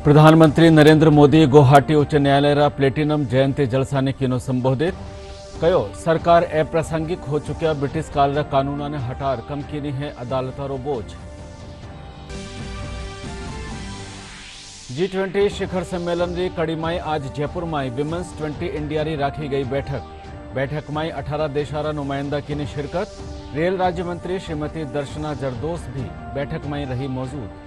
प्रधानमंत्री नरेंद्र मोदी गुवाहाटी उच्च न्यायालय प्लेटिनम जयंती जलसा ने कीनो संबोधित कहो सरकार अप्रासंगिक हो चुक्या ब्रिटिश काल कानून ने हटार कम कीनी है अदालतारो बोझ। G20 शिखर सम्मेलन री कड़ी में आज जयपुर में विमेन्स 20 इंडिया री राखी गई बैठक में 18 देशारा नुमाइंदा की शिरकत। रेल राज्य मंत्री श्रीमती दर्शना जरदोस भी बैठक में रही मौजूद।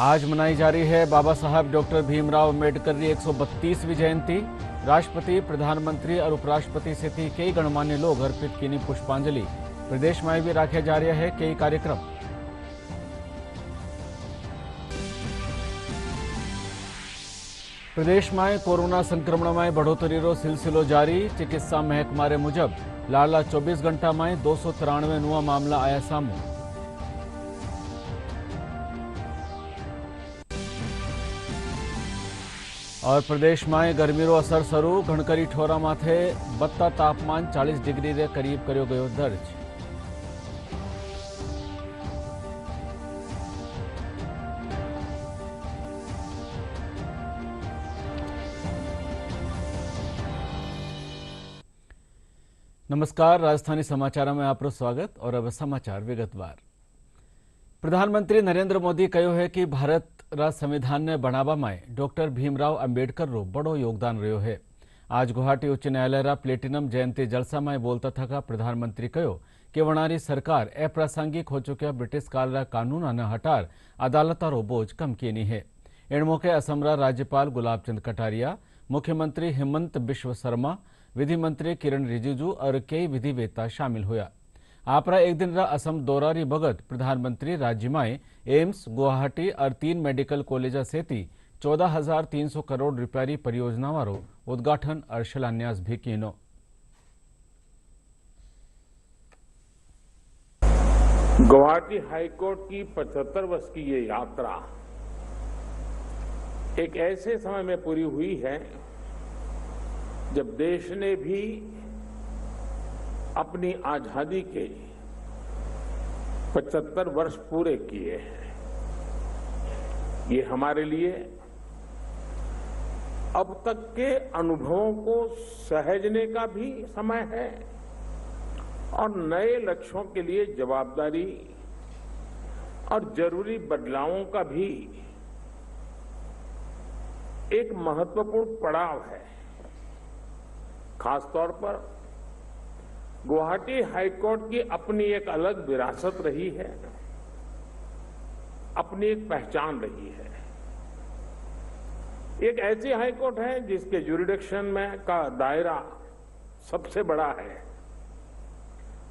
आज मनाई जा रही है बाबा साहब डॉक्टर भीमराव अम्बेडकर की 132वीं जयंती। राष्ट्रपति, प्रधानमंत्री और उपराष्ट्रपति सहित कई गणमान्य लोग अर्पित की पुष्पांजलि। प्रदेश में भी रखे जा रहे हैं कई कार्यक्रम। प्रदेश में कोरोना संक्रमण में बढ़ोतरी रो सिलसिलो जारी। चिकित्सा महकमारे मुजब लाला 24 घंटा में 293 नवा मामला आया सामू। और प्रदेश में गर्मी रो असर शुरू। घणकरी ठोरा माथे बत्ता तापमान 40 डिग्री रे करीब करो गयो दर्ज। नमस्कार, राजधानी समाचार में आपरो स्वागत। और अब समाचार विगतवार। प्रधानमंत्री नरेंद्र मोदी कहो है कि भारत रा संविधान ने बनावा में डॉक्टर भीमराव अम्बेडकर रो बड़ो योगदान रह्यो है। आज गुवाहाटी उच्च न्यायालय रा प्लेटिनम जयंती जलसा में बोलता था प्रधानमंत्री कहो कि वनारी सरकार अप्रासंगिक हो चुक्या ब्रिटिश काल रा कानून ने हटार अदालतारो बोझ कम कीनी है। इन मौके असम रा राज्यपाल गुलाबचंद कटारिया, मुख्यमंत्री हेमंत बिश्व शर्मा, विधि मंत्री किरण रिजिजू और कई विधिवेत्ता शामिल हुआ। आपरा एक दिन रा असम दौरा री बगत प्रधानमंत्री राज्य में एम्स, गुवाहाटी और 3 मेडिकल कॉलेज सहित 14,300 करोड़ रुपया री परियोजनाओं उद्घाटन और शिलान्यास भी कीनो। गुवाहाटी हाईकोर्ट की 75 वर्ष की ये यात्रा एक ऐसे समय में पूरी हुई है जब देश ने भी अपनी आजादी के 75 वर्ष पूरे किए हैं। ये हमारे लिए अब तक के अनुभवों को सहेजने का भी समय है और नए लक्ष्यों के लिए जवाबदारी और जरूरी बदलावों का भी एक महत्वपूर्ण पड़ाव है। खासतौर पर गुवाहाटी हाईकोर्ट की अपनी एक अलग विरासत रही है, अपनी एक पहचान रही है। एक ऐसी हाईकोर्ट है जिसके ज्यूरिडिक्शन में का दायरा सबसे बड़ा है।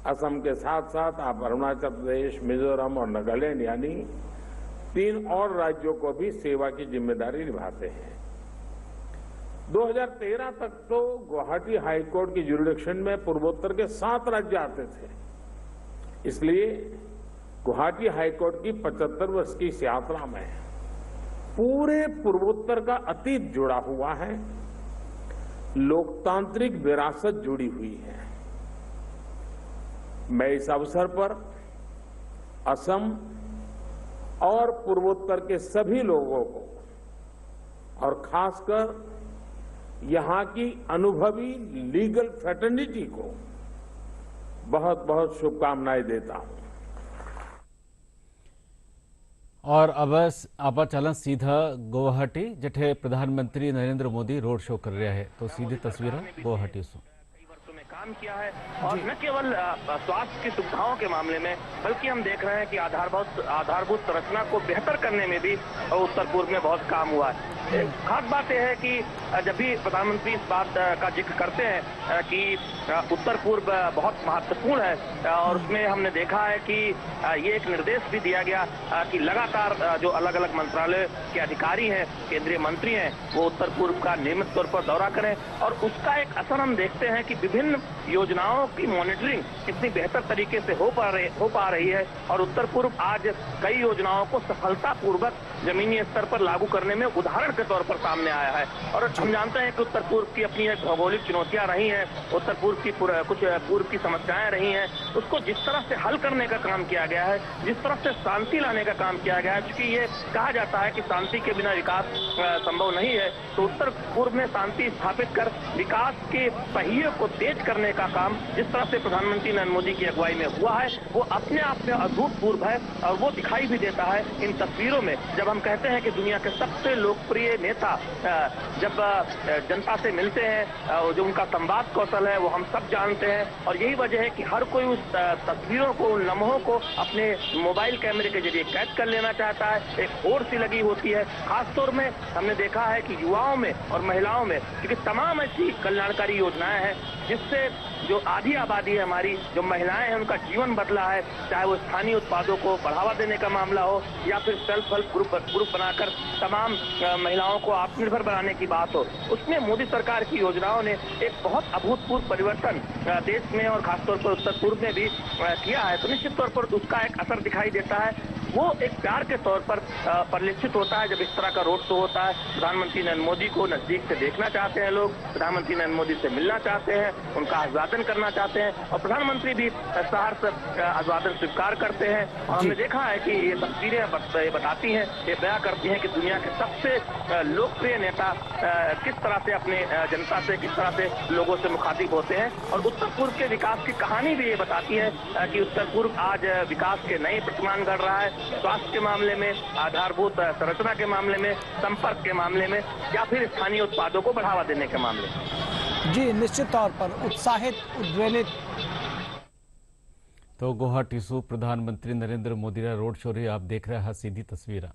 असम के साथ साथ आप अरुणाचल प्रदेश, मिजोरम और नागालैंड यानी 3 और राज्यों को भी सेवा की जिम्मेदारी निभाते हैं। 2013 तक तो गुवाहाटी हाईकोर्ट की ज्यूरिडिक्शन में पूर्वोत्तर के 7 राज्य आते थे। इसलिए गुवाहाटी हाईकोर्ट की 75 वर्ष की इस यात्रा में पूरे पूर्वोत्तर का अतीत जुड़ा हुआ है, लोकतांत्रिक विरासत जुड़ी हुई है। मैं इस अवसर पर असम और पूर्वोत्तर के सभी लोगों को और खासकर यहां की अनुभवी लीगल फ्रेटर्निटी को बहुत बहुत शुभकामनाएं देता हूं। और अब आप चलन सीधा गुवाहाटी जिथे प्रधानमंत्री नरेंद्र मोदी रोड शो कर रहा है। तो सीधी तस्वीर गुवाहाटी से काम किया है और न केवल स्वास्थ्य की सुविधाओं के मामले में बल्कि हम देख रहे हैं कि आधारभूत संरचना को बेहतर करने में भी उत्तर पूर्व में बहुत काम हुआ है। खास बात यह है कि जब भी प्रधानमंत्री इस बात का जिक्र करते हैं कि उत्तर पूर्व बहुत महत्वपूर्ण है और उसमें हमने देखा है कि ये एक निर्देश भी दिया गया कि लगातार जो अलग अलग मंत्रालय के अधिकारी हैं, केंद्रीय मंत्री हैं, वो उत्तर पूर्व का नियमित तौर पर दौरा करें और उसका एक असर हम देखते हैं कि विभिन्न योजनाओं की मॉनिटरिंग कितनी बेहतर तरीके से हो पा रही है और उत्तर पूर्व आज कई योजनाओं को सफलतापूर्वक जमीनी स्तर पर लागू करने में उदाहरण के तौर पर सामने आया है। और हम जानते हैं कि उत्तर पूर्व की अपनी एक भौगोलिक चुनौतियां रही हैं, उत्तर पूर्व की कुछ पूर्व की समस्याएं रही हैं, उसको जिस तरह से हल करने का काम किया गया है, जिस तरह से शांति लाने का काम किया गया है, क्योंकि ये कहा जाता है कि शांति के बिना विकास संभव नहीं है, तो उत्तर पूर्व में शांति स्थापित कर विकास के पहिए को तेज करने का काम जिस तरह से प्रधानमंत्री नरेंद्र मोदी की अगुवाई में हुआ है वो अपने आप में अभूतपूर्व है। और वो दिखाई भी देता है इन तस्वीरों में, जब हम कहते हैं कि दुनिया के सबसे लोकप्रिय नेता जब जनता से मिलते हैं, जो उनका संवाद कौशल है वो हम सब जानते हैं, और यही वजह है कि हर कोई उस तस्वीरों को, उन लम्हों को अपने मोबाइल कैमरे के जरिए कैद कर लेना चाहता है। एक होड़ सी लगी होती है, खासतौर में हमने देखा है कि युवाओं में और महिलाओं में, क्योंकि तमाम ऐसी कल्याणकारी योजनाएं हैं जिससे जो आधी आबादी है हमारी, जो महिलाएं हैं, उनका जीवन बदला है, चाहे वो स्थानीय उत्पादों को बढ़ावा देने का मामला हो या फिर सेल्फ हेल्प ग्रुप बनाकर तमाम महिलाओं को आत्मनिर्भर बनाने की बात हो। उसमें मोदी सरकार की योजनाओं ने एक बहुत अभूतपूर्व परिवर्तन देश में और खासतौर पर उत्तर पूर्व में भी किया है, तो निश्चित तौर पर उसका एक असर दिखाई देता है। वो एक प्यार के तौर पर परिलक्षित होता है जब इस तरह का रोड शो होता है। प्रधानमंत्री नरेंद्र मोदी को नजदीक से देखना चाहते हैं लोग, प्रधानमंत्री नरेंद्र मोदी से मिलना चाहते हैं, उनका अभिवादन करना चाहते हैं, और प्रधानमंत्री भी सहर्ष अभिवादन स्वीकार करते हैं। और हमने देखा है कि ये तस्वीरें बताती हैं, ये बयां करती हैं कि दुनिया के सबसे लोकप्रिय नेता किस तरह से अपने जनता से, किस तरह से लोगों से मुखातिब होते हैं। और उत्तर पूर्व के विकास की कहानी भी ये बताती है कि उत्तर पूर्व आज विकास के नए प्रतिमान गढ़ रहा है, स्वास्थ्य के मामले में, आधारभूत संरचना के मामले में, संपर्क के मामले में, या फिर स्थानीय उत्पादों को बढ़ावा देने के मामले में। जी निश्चित तौर पर उत्साहित, उद्वेलित। तो गुवाहाटी सु प्रधानमंत्री नरेंद्र मोदी रोड शो री आप देख रहे हैं सीधी तस्वीर।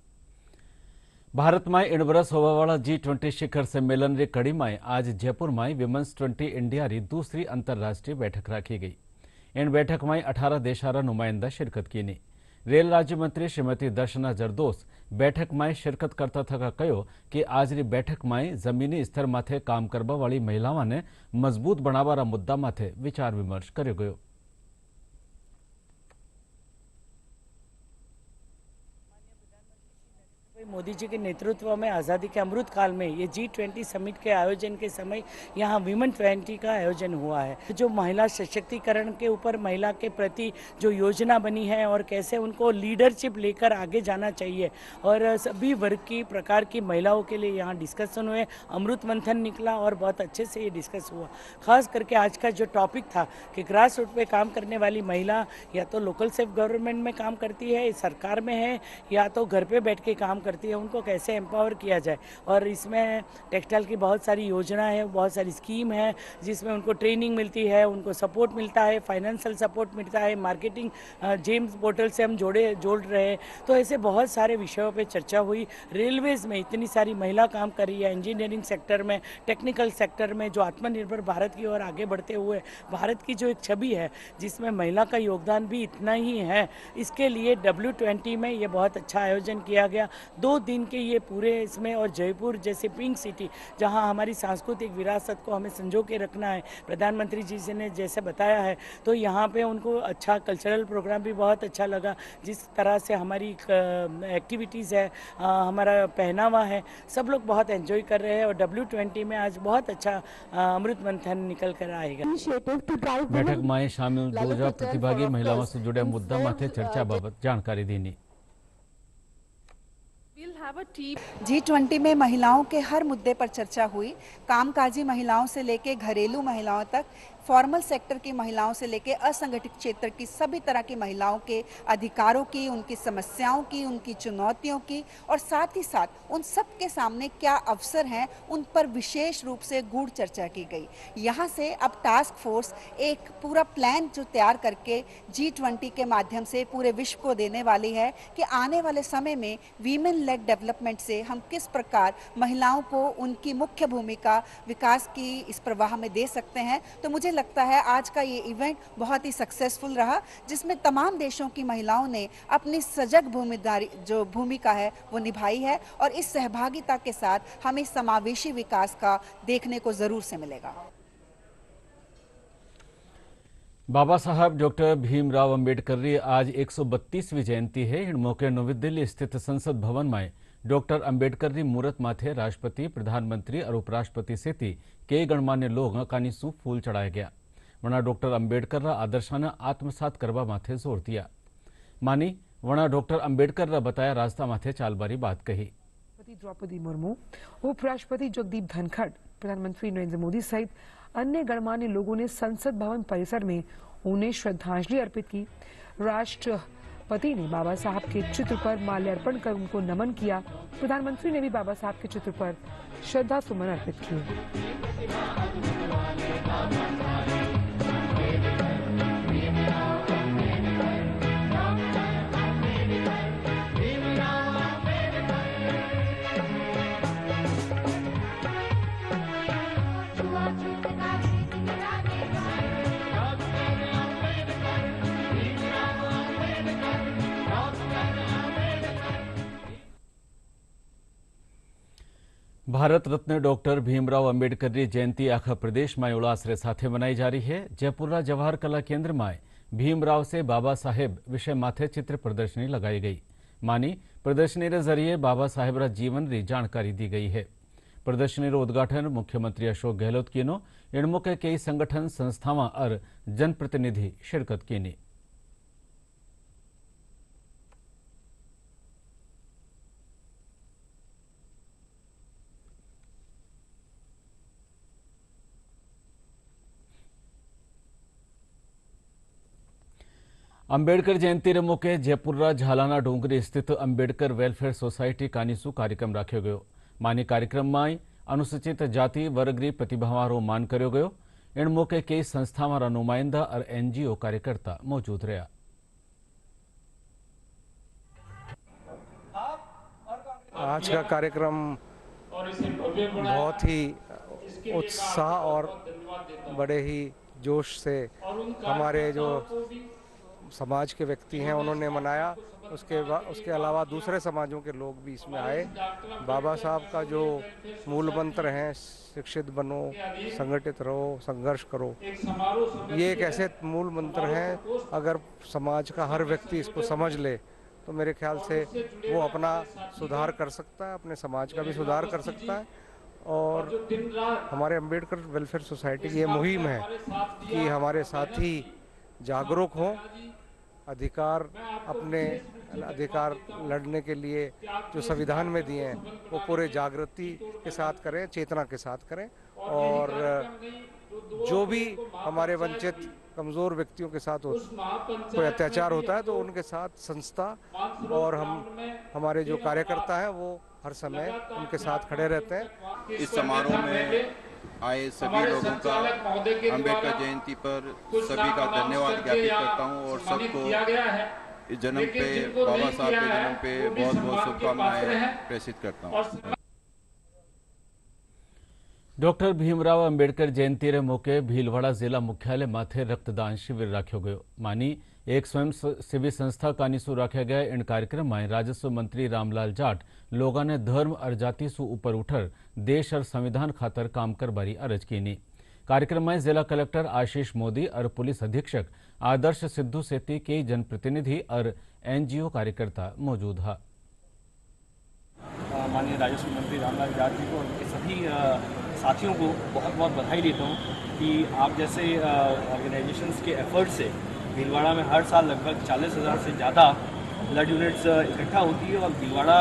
भारत में 1 वर्ष होवावाला G20 शिखर सम्मेलन री कड़ी में आज जयपुर में विमेन्स 20 इंडिया री दूसरी अंतरराष्ट्रीय बैठक रखी गई। इन बैठक में 18 देशारा नुमाइंदा शिरकत की। रेल राज्य मंत्री श्रीमती दर्शना जरदोस बैठक में शिरकत करता थका कहो कि आज री बैठक में जमीनी स्तर माथे काम करवा वाली महिलाओं ने मजबूत बनावारा मुद्दा माथे विचार विमर्श कर्यो गयो। मोदी जी के नेतृत्व में आज़ादी के अमृत काल में ये G20 समिट के आयोजन के समय यहाँ विमेन 20 का आयोजन हुआ है। जो महिला सशक्तिकरण के ऊपर महिला के प्रति जो योजना बनी है और कैसे उनको लीडरशिप लेकर आगे जाना चाहिए, और सभी वर्ग की प्रकार की महिलाओं के लिए यहाँ डिस्कशन हुए, अमृत मंथन निकला और बहुत अच्छे से ये डिस्कस हुआ। खास करके आज का जो टॉपिक था कि ग्रास रूट पे काम करने वाली महिला या तो लोकल सेल्फ गवर्नमेंट में काम करती है, सरकार में है, या तो घर पे बैठ के काम करती है, उनको कैसे एम्पावर किया जाए। और इसमें टेक्सटाइल की बहुत सारी योजना है, बहुत सारी स्कीम है जिसमें उनको ट्रेनिंग मिलती है, उनको सपोर्ट मिलता है, फाइनेंशियल सपोर्ट मिलता है, मार्केटिंग जेम्स पोर्टल से हम जोड़ रहे हैं। तो ऐसे बहुत सारे विषयों पे चर्चा हुई। रेलवेज में इतनी सारी महिला काम कर रही है, इंजीनियरिंग सेक्टर में, टेक्निकल सेक्टर में, जो आत्मनिर्भर भारत की ओर आगे बढ़ते हुए भारत की जो एक छवि है जिसमें महिला का योगदान भी इतना ही है, इसके लिए W20 में ये बहुत अच्छा आयोजन किया गया। 2 दिन के ये पूरे इसमें, और जयपुर जैसे पिंक सिटी जहां हमारी सांस्कृतिक विरासत को हमें संजो के रखना है, प्रधानमंत्री जी ने जैसे बताया है, तो यहाँ पे उनको अच्छा कल्चरल प्रोग्राम भी बहुत अच्छा लगा। जिस तरह से हमारी एक्टिविटीज़ है, हमारा पहनावा है, सब लोग बहुत एंजॉय कर रहे हैं। और W20 में आज बहुत अच्छा अमृत मंथन निकल कर आएगा। बैठक में शामिल 2000 प्रतिभागी महिलाओं से जुड़े मुद्दा माथे चर्चा बाबत जानकारी दी। G20 में महिलाओं के हर मुद्दे पर चर्चा हुई। कामकाजी महिलाओं से लेके घरेलू महिलाओं तक, फॉर्मल सेक्टर की महिलाओं से लेके असंगठित क्षेत्र की सभी तरह की महिलाओं के अधिकारों की, उनकी समस्याओं की, उनकी चुनौतियों की, और साथ ही साथ उन सब के सामने क्या अवसर हैं, उन पर विशेष रूप से गूढ़ चर्चा की गई। यहाँ से अब टास्क फोर्स एक पूरा प्लान जो तैयार करके G20 के माध्यम से पूरे विश्व को देने वाली है कि आने वाले समय में वीमेन लेड डेवलपमेंट से हम किस प्रकार महिलाओं को उनकी मुख्य भूमिका विकास की इस प्रवाह में दे सकते हैं। तो मुझे लगता है आज का ये इवेंट बहुत ही सक्सेसफुल रहा, जिसमें तमाम देशों की महिलाओं ने अपनी सजग भूमिका है वो निभाई है, और इस सहभागिता के साथ हमें समावेशी विकास का देखने को जरूर से मिलेगा। बाबा साहब डॉक्टर भीमराव अंबेडकर री आज 132મી जयंती है। इन मौके नवी दिल्ली स्थित संसद भवन में डॉक्टर अंबेडकर री मूर्त माथे राष्ट्रपति, प्रधानमंत्री और उपराष्ट्रपति सहित कई गणमान्य लोग कानीसू फूल चढ़ाया गया। वना डॉक्टर अंबेडकर रा आदर्शाने आत्मसात करवा माथे जोर दिया। मानी वना डॉक्टर अंबेडकर रा बताया रास्ता माथे चालबारी बात कही। द्रौपदी मुर्मू, उपराष्ट्रपति जगदीप धनखड़, प्रधानमंत्री नरेंद्र मोदी सहित अन्य गणमान्य लोगों ने संसद भवन परिसर में उन्हें श्रद्धांजलि अर्पित की। राष्ट्रपति ने बाबा साहब के चित्र पर माल्यार्पण कर उनको नमन किया। प्रधानमंत्री ने भी बाबा साहब के चित्र पर श्रद्धा सुमन अर्पित किए। भारत रत्न डॉक्टर भीमराव अंबेडकर की जयंती आखा प्रदेश में उल्लास साथ मनाई जा रही है। जयपुर जवाहर कला केंद्र में भीमराव से बाबा साहेब विषय माथे चित्र प्रदर्शनी लगाई गई। मानी प्रदर्शनी के जरिए बाबा साहेब रा जीवन री जानकारी दी गई है। प्रदर्शनी रो उद्घाटन मुख्यमंत्री अशोक गहलोत कीनो। इन मौके कई संगठन, संस्थावां और जनप्रतिनिधि शिरकत कीनी। अंबेडकर जयंती रे मौके जयपुर झालाना डोंगरी स्थित अंबेडकर वेलफेयर सोसायटी कानीसू कार्यक्रम राख्यो गयो। मानी कार्यक्रम में अनुसूचित जाति वर्ग री प्रतिभावां रो मान कर्यो गयो। इन मौके कई संस्थावां रा नुमाइंदा और NGO कार्यकर्ता मौजूद रहा। आज का कार्यक्रम बहुत ही उत्साह और बड़े ही जोश से हमारे जो समाज के व्यक्ति हैं उन्होंने मनाया। उसके अलावा दूसरे समाजों के लोग भी इसमें आए। बाबा साहब का जो मूल मंत्र है, शिक्षित बनो, संगठित रहो, संघर्ष करो, ये एक ऐसे मूल मंत्र हैं, अगर समाज का हर व्यक्ति इसको समझ ले तो मेरे ख्याल से वो अपना सुधार कर सकता है, अपने समाज का भी सुधार कर सकता है। और हमारे अंबेडकर वेलफेयर सोसाइटी की ये मुहिम है कि हमारे साथी जागरूक हों, अपने अधिकार लड़ने के लिए जो संविधान में दिए हैं वो पूरे जागृति के साथ करें, चेतना के साथ करें। और जो भी हमारे वंचित कमज़ोर व्यक्तियों के साथ कोई अत्याचार होता है तो उनके साथ संस्था और हमारे जो कार्यकर्ता हैं वो हर समय उनके साथ खड़े रहते हैं। इस समारोह में आए सभी लोगों का अंबेडकर जयंती पर सभी का धन्यवाद ज्ञापित करता हूं और सबको इस जन्म पे, बाबा साहब के जन्म पे बहुत बहुत शुभकामनाएं प्रेषित करता हूं। डॉक्टर भीमराव अंबेडकर जयंती रे मौके भीलवाड़ा जिला मुख्यालय माथे रक्तदान शिविर राख्यो गयो। मानी एक स्वयं सेवी संस्था कानीसू राख्या गया। इन कार्यक्रम में राजस्व मंत्री रामलाल जाट लोगों ने धर्म और जाति सु ऊपर उठर देश और संविधान खातर काम करबारी अर्ज कीनी। कार्यक्रम में जिला कलेक्टर आशीष मोदी और पुलिस अधीक्षक आदर्श सिद्धू सेती के जनप्रतिनिधि और NGO कार्यकर्ता मौजूद हैं। माननीय राजस्व मंत्री रामलाल जाट जी को और उनके सभी साथियों को बहुत बहुत बधाई देता हूँ कि आप जैसे ऑर्गेनाइजेशंस के एफर्ट से भीलवाड़ा में हर साल लगभग 40,000 से ज़्यादा ब्लड यूनिट्स इकट्ठा होती है। और भीलवाड़ा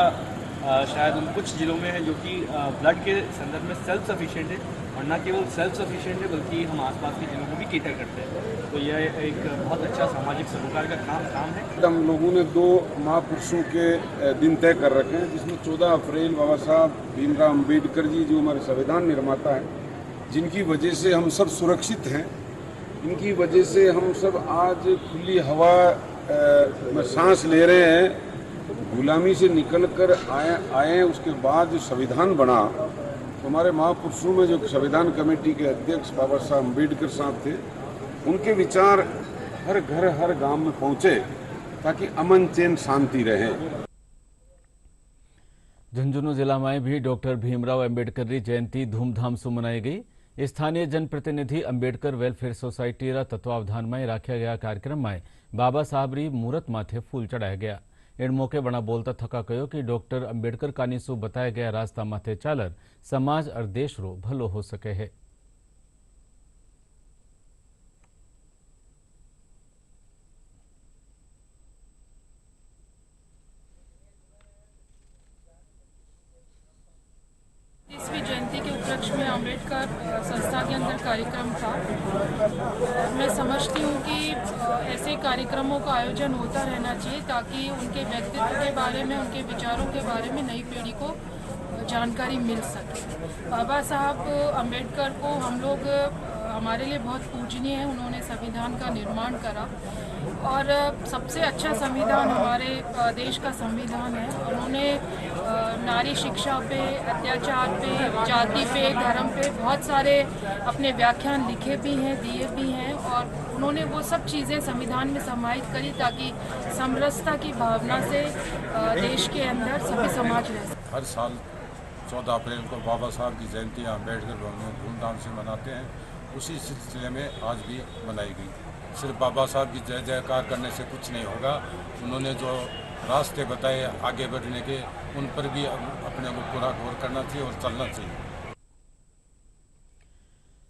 शायद उन कुछ जिलों में है जो कि ब्लड के संदर्भ में सेल्फ सफिशिएंट है, और न केवल सेल्फ सफिशिएंट है बल्कि हम आसपास के जिलों को भी केटर करते हैं। तो यह एक बहुत अच्छा सामाजिक सरोकार का काम है। हम लोगों ने 2 महापुरुषों के दिन तय कर रखे हैं, जिसमें 14 अप्रैल बाबा साहब भीमराव अंबेडकर जी जो हमारे संविधान निर्माता हैं, जिनकी वजह से हम सब सुरक्षित हैं, इनकी वजह से हम सब आज खुली हवा में सांस ले रहे हैं, गुलामी से निकल कर आए। उसके बाद जो संविधान बना तो हमारे महापुरुषों में जो संविधान कमेटी के अध्यक्ष बाबा साहब अंबेडकर साहब थे, उनके विचार हर घर हर गांव में पहुंचे ताकि अमन चैन शांति रहे। झुंझुनू जिला में भी डॉक्टर भीमराव अंबेडकर की जयंती धूमधाम से मनाई गई। स्थानीय जनप्रतिनिधि अंबेडकर वेलफेर सोसायटी रा तत्वावधान में राख्या गया कार्यक्रम में बाबा साहब री मूर्त माथे फूल चढ़ाया गया। इन मौके बना बोलता थका कहो कि डॉक्टर अंबेडकर कानीसु बताया गया रास्ता माथे चालर समाज और देश रो भलो हो सके है। जयंती के उपलक्ष्य में अम्बेडकर संस्था के अंदर कार्यक्रम था। मैं समझती हूँ कि ऐसे कार्यक्रमों का आयोजन होता रहना चाहिए ताकि उनके व्यक्तित्व के बारे में, उनके विचारों के बारे में नई पीढ़ी को जानकारी मिल सके। बाबा साहब अम्बेडकर को हम लोग हमारे लिए बहुत पूजनीय है। उन्होंने संविधान का निर्माण करा और सबसे अच्छा संविधान हमारे देश का संविधान है। उन्होंने नारी शिक्षा पे, अत्याचार पे, जाति पे, धर्म पे बहुत सारे अपने व्याख्यान लिखे भी हैं, दिए भी हैं और उन्होंने वो सब चीज़ें संविधान में समाहित करी ताकि समरसता की भावना से देश के अंदर सभी समाज रह सके। हर साल 14 अप्रैल को बाबा साहब की जयंती अम्बेडकर भवन में धूमधाम से मनाते हैं। उसी सिलसिले में आज भी मनाई गई। सिर्फ बाबा साहब की जय जयकार करने से कुछ नहीं होगा। उन्होंने जो रास्ते बताए आगे बढ़ने के, उन पर भी अपने को पूरा गौर करना चाहिए और चलना चाहिए।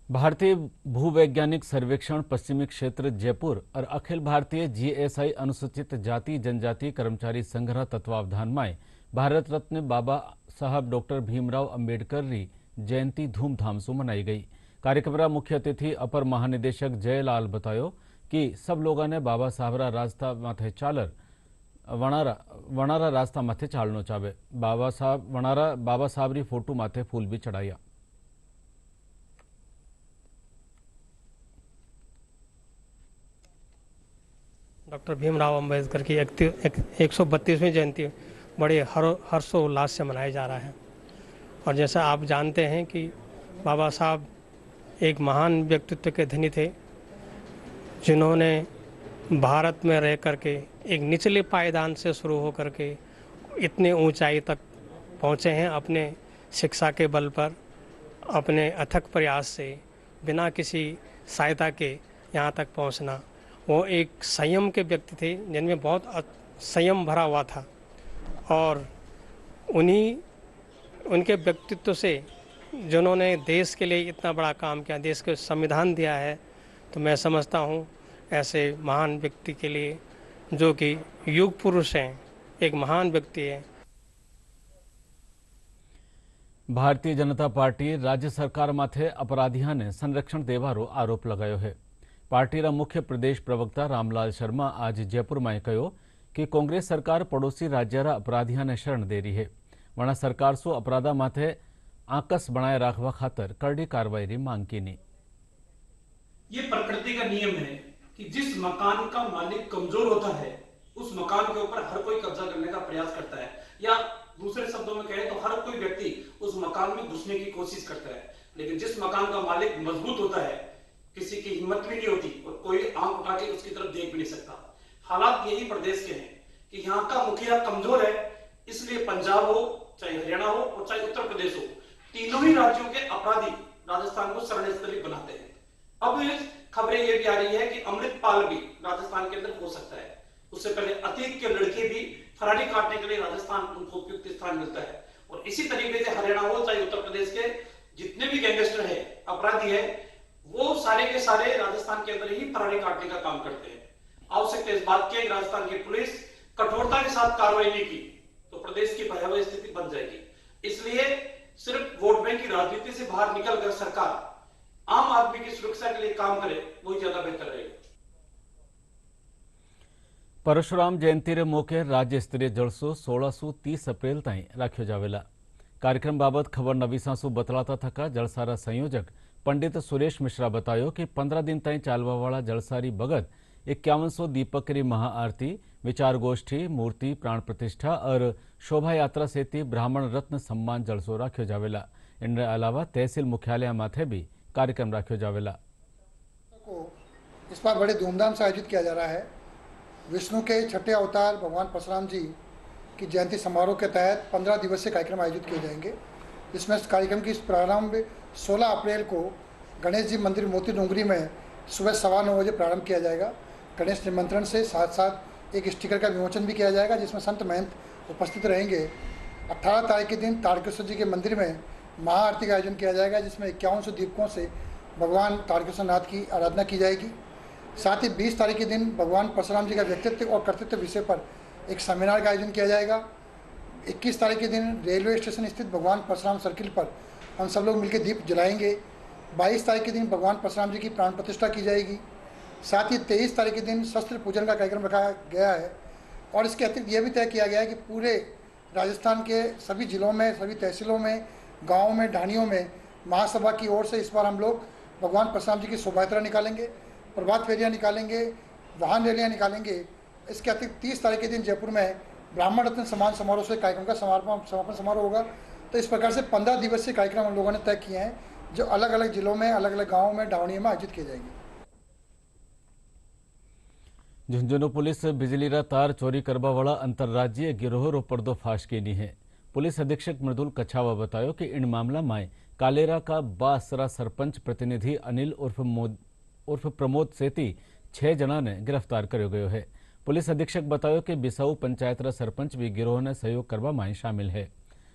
भारतीय भूवैज्ञानिक सर्वेक्षण पश्चिमी क्षेत्र जयपुर और अखिल भारतीय जीएसआई अनुसूचित जाति जनजाति कर्मचारी संघ तत्वावधान में भारत रत्न बाबा साहब डॉक्टर भीमराव अंबेडकर री जयंती धूमधाम से मनाई गई। कार्यक्रम रा मुख्य अतिथि अपर महानिदेशक जयलाल बतायो कि सब लोगों ने बाबा साहब रा रास्ता माथे चालर वणारा रास्ता माथे चालनो चाहे। बाबा साहब री फोटो माथे फूल भी चढ़ाया। डॉक्टर भीमराव अंबेडकर की 132वीं जयंती बड़े हर्षोल्लास से मनाया जा रहा है। और जैसा आप जानते हैं कि बाबा साहब एक महान व्यक्तित्व के धनी थे, जिन्होंने भारत में रह करके एक निचले पायदान से शुरू होकर के इतने ऊंचाई तक पहुंचे हैं। अपने शिक्षा के बल पर, अपने अथक प्रयास से, बिना किसी सहायता के यहाँ तक पहुंचना। वो एक संयम के व्यक्ति थे, जिनमें बहुत संयम भरा हुआ था और उनके व्यक्तित्व से जिन्होंने देश के लिए इतना बड़ा काम किया, देश को संविधान दिया है, तो मैं समझता हूँ ऐसे महान व्यक्ति के लिए, जो कि युग पुरुष हैं, एक महान व्यक्ति है। भारतीय जनता पार्टी राज्य सरकार माथे अपराधियों ने संरक्षण देवारो आरोप लगायो है। पार्टी रा मुख्य प्रदेश प्रवक्ता रामलाल शर्मा आज जयपुर में कहो कि कांग्रेस सरकार पड़ोसी राज्य रा अपराधियों ने शरण दे रही है। वरना सरकार सो अपराधा माथे आकस बनाए रखवा खातर कड़ी कार्रवाई की मांग की। ये प्रकृति का नियम है कि जिस मकान का मालिक कमजोर होता है, उस मकान के ऊपर हर कोई कब्जा करने का प्रयास करता है, या दूसरे शब्दों में कहें तो हर कोई व्यक्ति उस मकान में घुसने की कोशिश करता है। लेकिन जिस मकान का मालिक मजबूत होता है, किसी की हिम्मत भी नहीं होती और कोई आंख उठा के उसकी तरफ देख भी नहीं सकता। हालात यही प्रदेश के हैं कि यहाँ का मुखिया कमजोर है, इसलिए पंजाब हो, चाहे हरियाणा हो और चाहे उत्तर प्रदेश हो, तीनों ही राज्यों के अपराधी राजस्थान को शरण स्थली बनाते हैं। अब खबरें ये भी आ रही है कि अमृतपाल भी राजस्थान के अंदर हो सकता है। उससे पहले अतीत के लड़के भी फरारी काटने के लिए राजस्थान उनको उपयुक्त स्थान मिलता है। और इसी तरीके से हरियाणा हो चाहे उत्तर प्रदेश के जितने भी गैंगस्टर है, अपराधी है, वो सारे के सारे राजस्थान के अंदर ही फरारी काटने का काम करते हैं। आवश्यकता इस बात की, राजस्थान की पुलिस कठोरता के साथ कार्रवाई नहीं की तो प्रदेश की भयावह स्थिति बन जाएगी। इसलिए सिर्फ वोट बैंक की राजनीति से बाहर निकलकर सरकार आम आदमी की सुरक्षा के लिए काम करे, वही ज्यादा बेहतर रहेगा। परशुराम जयंती रे मौके राज्य स्तरीय जलसो 1630 अप्रैल ताई राख्यो जावेला। कार्यक्रम बाबत खबर नवीसासु बतलाता थका जलसारा संयोजक पंडित सुरेश मिश्रा बतायो कि 15 दिन ताई चालवा वाला जलसारी बगत 5100 दीपक री महाआरती, विचार गोष्ठी, मूर्ति प्राण प्रतिष्ठा और शोभा यात्रा से ब्राह्मण रत्न सम्मान जलसो राख्यो जावेला। इन अलावा तहसील मुख्यालय माथे भी कार्यक्रम राख्यो जावेला। इस बार बड़े धूमधाम से आयोजित किया जा रहा है। विष्णु के छठे अवतार भगवान परशुराम जी की जयंती समारोह के तहत 15 दिवसीय कार्यक्रम आयोजित किए जाएंगे। इसमें कार्यक्रम की प्रारंभ 16 अप्रैल को गणेश जी मंदिर मोती डोंगरी में सुबह 9:15 बजे प्रारंभ किया जाएगा। गणेश निमंत्रण से साथ साथ एक स्टिकर का विमोचन भी किया जाएगा जिसमें संत महंत उपस्थित रहेंगे। 18 तारीख के दिन तारकेश्वर जी के मंदिर में महाआरती का आयोजन किया जाएगा जिसमें 5100 दीपकों से भगवान तारकेश्वर नाथ की आराधना की जाएगी। साथ ही 20 तारीख के दिन भगवान परशुराम जी का व्यक्तित्व और कर्तृत्व विषय पर एक सेमिनार का आयोजन किया जाएगा। 21 तारीख के दिन रेलवे स्टेशन स्थित भगवान परशुराम सर्किल पर हम सब लोग मिलकर दीप जलाएंगे। 22 तारीख के दिन भगवान परशुराम जी की प्राण प्रतिष्ठा की जाएगी। साथ ही 23 तारीख के दिन शस्त्र पूजन का कार्यक्रम रखा गया है और इसके अतिरिक्त यह भी तय किया गया है कि पूरे राजस्थान के सभी जिलों में, सभी तहसीलों में, गाँवों में, ढाणियों में महासभा की ओर से इस बार हम लोग भगवान परशुराम जी की शोभा यात्रा निकालेंगे, प्रभात फेरियाँ निकालेंगे, वाहन रैलियाँ निकालेंगे। इसके अतिरिक्त 30 तारीख के दिन जयपुर में ब्राह्मण रत्न सम्मान समारोह से कार्यक्रम का समापन समारोह होगा। तो इस प्रकार से 15 दिवसीय कार्यक्रम हम लोगों ने तय किए हैं जो अलग अलग जिलों में, अलग अलग गाँवों में, ढाणियों में आयोजित किए जाएंगे। झुंझुनू पुलिस बिजलीरा तार चोरी करवावाला अंतरराज्यीय गिरोह पर्दोफाश की है। पुलिस अधीक्षक मृदुल कछावा बतायो कि इन मामला में कालेरा का बासरा सरपंच प्रतिनिधि अनिल उर्फ प्रमोद सेती 6 जना ने गिरफ्तार करो गयो है। पुलिस अधीक्षक बतायो कि बिसाऊ पंचायतरा सरपंच भी गिरोह ने सहयोग करवा में शामिल है।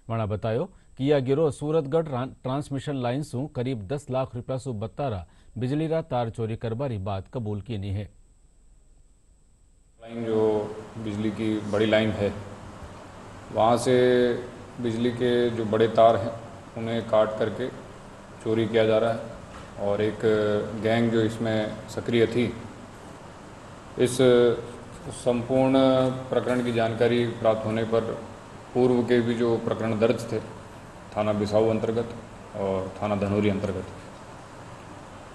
वणा बतायो कि यह गिरोह सूरतगढ़ ट्रांसमिशन लाइन सु करीब 10 लाख रुपया सु बत्तारा बिजलीरा तार चोरी करवारी बात कबूल की है। लाइन जो बिजली की बड़ी लाइन है वहाँ से बिजली के जो बड़े तार हैं उन्हें काट करके चोरी किया जा रहा है और एक गैंग जो इसमें सक्रिय थी। इस संपूर्ण प्रकरण की जानकारी प्राप्त होने पर पूर्व के भी जो प्रकरण दर्ज थे थाना बिसाऊ अंतर्गत और थाना धनौरी अंतर्गत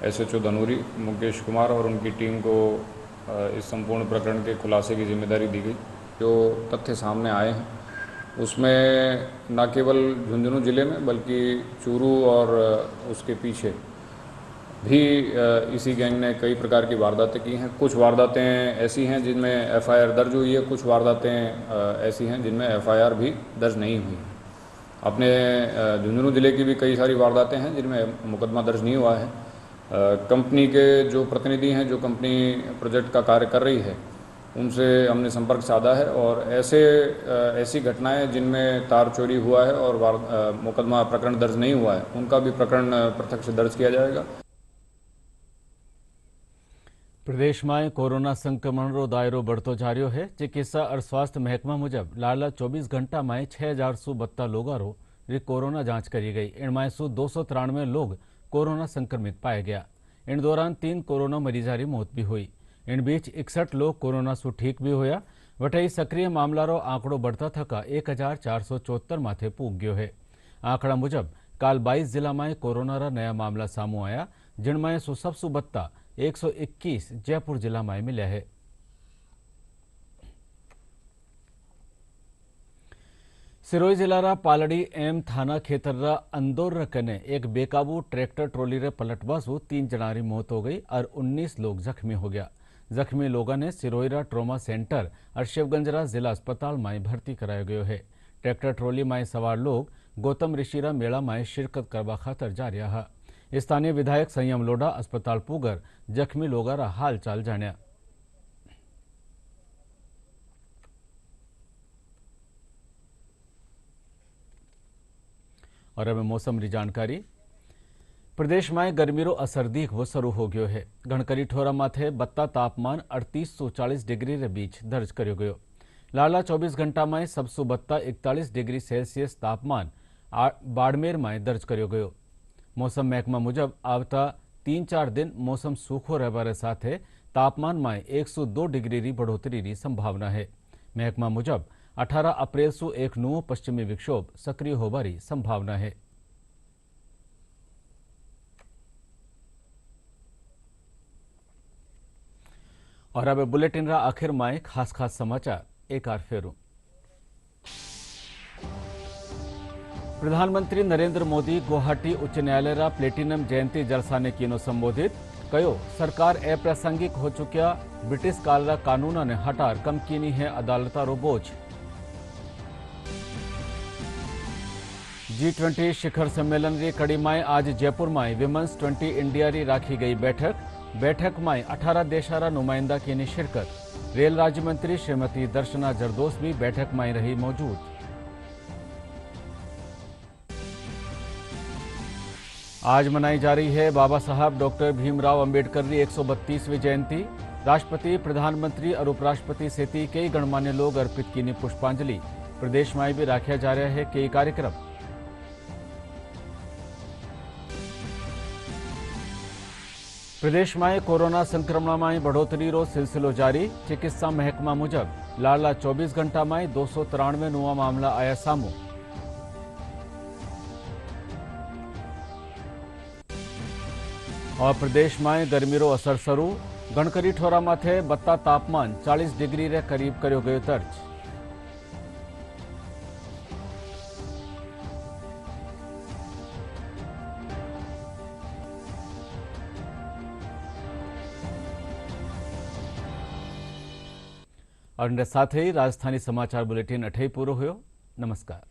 SHO धनौरी मुकेश कुमार और उनकी टीम को इस संपूर्ण प्रकरण के खुलासे की जिम्मेदारी दी गई। जो तथ्य सामने आए हैं उसमें न केवल झुंझुनू जिले में बल्कि चूरू और उसके पीछे भी इसी गैंग ने कई प्रकार की वारदातें की हैं। कुछ वारदातें ऐसी हैं जिनमें FIR दर्ज हुई है, कुछ वारदातें ऐसी हैं जिनमें FIR भी दर्ज नहीं हुई। अपने झुंझुनू जिले की भी कई सारी वारदातें हैं जिनमें मुकदमा दर्ज नहीं हुआ है। कंपनी के जो प्रतिनिधि हैं, जो कंपनी प्रोजेक्ट का कार्य कर रही है, उनसे हमने संपर्क साधा है और ऐसी घटनाएं जिनमें तार चोरी हुआ है और मुकदमा प्रकरण दर्ज नहीं हुआ है उनका भी प्रकरण पृथक से दर्ज किया जाएगा। प्रदेश में कोरोना संक्रमण रो दायरो बढ़तो जा रह्यो है। चिकित्सा और स्वास्थ्य महकमा मुजब लाला 24 घंटा में 6072 लोगारो कोरोना जांच करी गई। इनमें सु 293 लोग कोरोना संक्रमित पाए गया। इन दौरान 3 कोरोना मरीजारी मौत भी हुई। इन बीच 61 लोग कोरोना सु ठीक भी होया। वटई सक्रिय मामलारो आंकड़ो बढ़ता थका 1474 माथे पूग गयो है। आंकड़ा मुजब काल 22 जिला में कोरोना रा नया मामला सामू आया, जिनमें सु सबसु बत्ता 121 जयपुर जिला में मिले है। सिरोही जिला रा पालड़ी एम थाना खेतर रा अंदौर कने एक बेकाबू ट्रैक्टर ट्रॉली रे पलटवा सु 3 जना री मौत हो गई और 19 लोग जख्मी हो गया। जख्मी लोगों ने सिरोही रा ट्रोमा सेंटर और शिवगंज रा जिला अस्पताल में भर्ती कराया गयो है। ट्रैक्टर ट्रॉली में सवार लोग गौतम ऋषिरा मेला में शिरकत करवा खातर जा रहा है। स्थानीय विधायक संयम लोढ़ा अस्पताल पुगर जख्मी लोगों रा हाल चाल जानिया। और अब मौसम री जानकारी। प्रदेश में गर्मी रो असर दीखवो शुरू हो गयो है। गणकरी ठोरा माथे बत्ता तापमान 3840 डिग्री रे बीच दर्ज करो गयो। लाला 24 घंटा में सबसु बत्ता 41 डिग्री सेल्सियस तापमान बाड़मेर में दर्ज करो गयो। मौसम महकमा मुजब आवता 3-4 दिन मौसम सूखो रहबार साथे तापमान में 102 डिग्री री बढ़ोतरी री संभावना है। महकमा मुजब 18 अप्रैल सु एक नवो पश्चिमी विक्षोभ सक्रिय होबारी संभावना है। और अब बुलेटिन रा आखिर में खास समाचार एक बार फेरू। प्रधानमंत्री नरेंद्र मोदी गुवाहाटी उच्च न्यायालय रा प्लेटिनम जयंती जलसा ने किनो संबोधित कयो सरकार अप्रासंगिक हो चुक्या ब्रिटिश काल रा कानून ने हटार कम कीनी है अदालता रो बोझ। G20 शिखर सम्मेलन री कड़ी में आज जयपुर में विमेन्स 20 इंडिया री राखी गई बैठक में 18 देशारा नुमाइंदा की शिरकत। रेल राज्य मंत्री श्रीमती दर्शना जरदोस भी बैठक में रही मौजूद। आज मनाई जा रही है बाबा साहब डॉक्टर भीमराव अंबेडकर की 132वीं जयंती। राष्ट्रपति, प्रधानमंत्री और उपराष्ट्रपति सहित कई गणमान्य लोग अर्पित की पुष्पांजलि। प्रदेश में भी राख्या जा रहा है कई कार्यक्रम। प्रदेश में कोरोना संक्रमण में बढ़ोतरी रो सिलसिलो जारी। चिकित्सा महकमा मुजब लाला 24 घंटा में 293 नवा मामला आया सामू। और प्रदेश में गर्मी रो असर शुरू। गणकरी ठोरा माथे बत्ता तापमान 40 डिग्री रे करीब कर्यो गयो दर्ज। और साथ ही राजस्थानी समाचार बुलेटिन अठे पूरो हुयो। नमस्कार।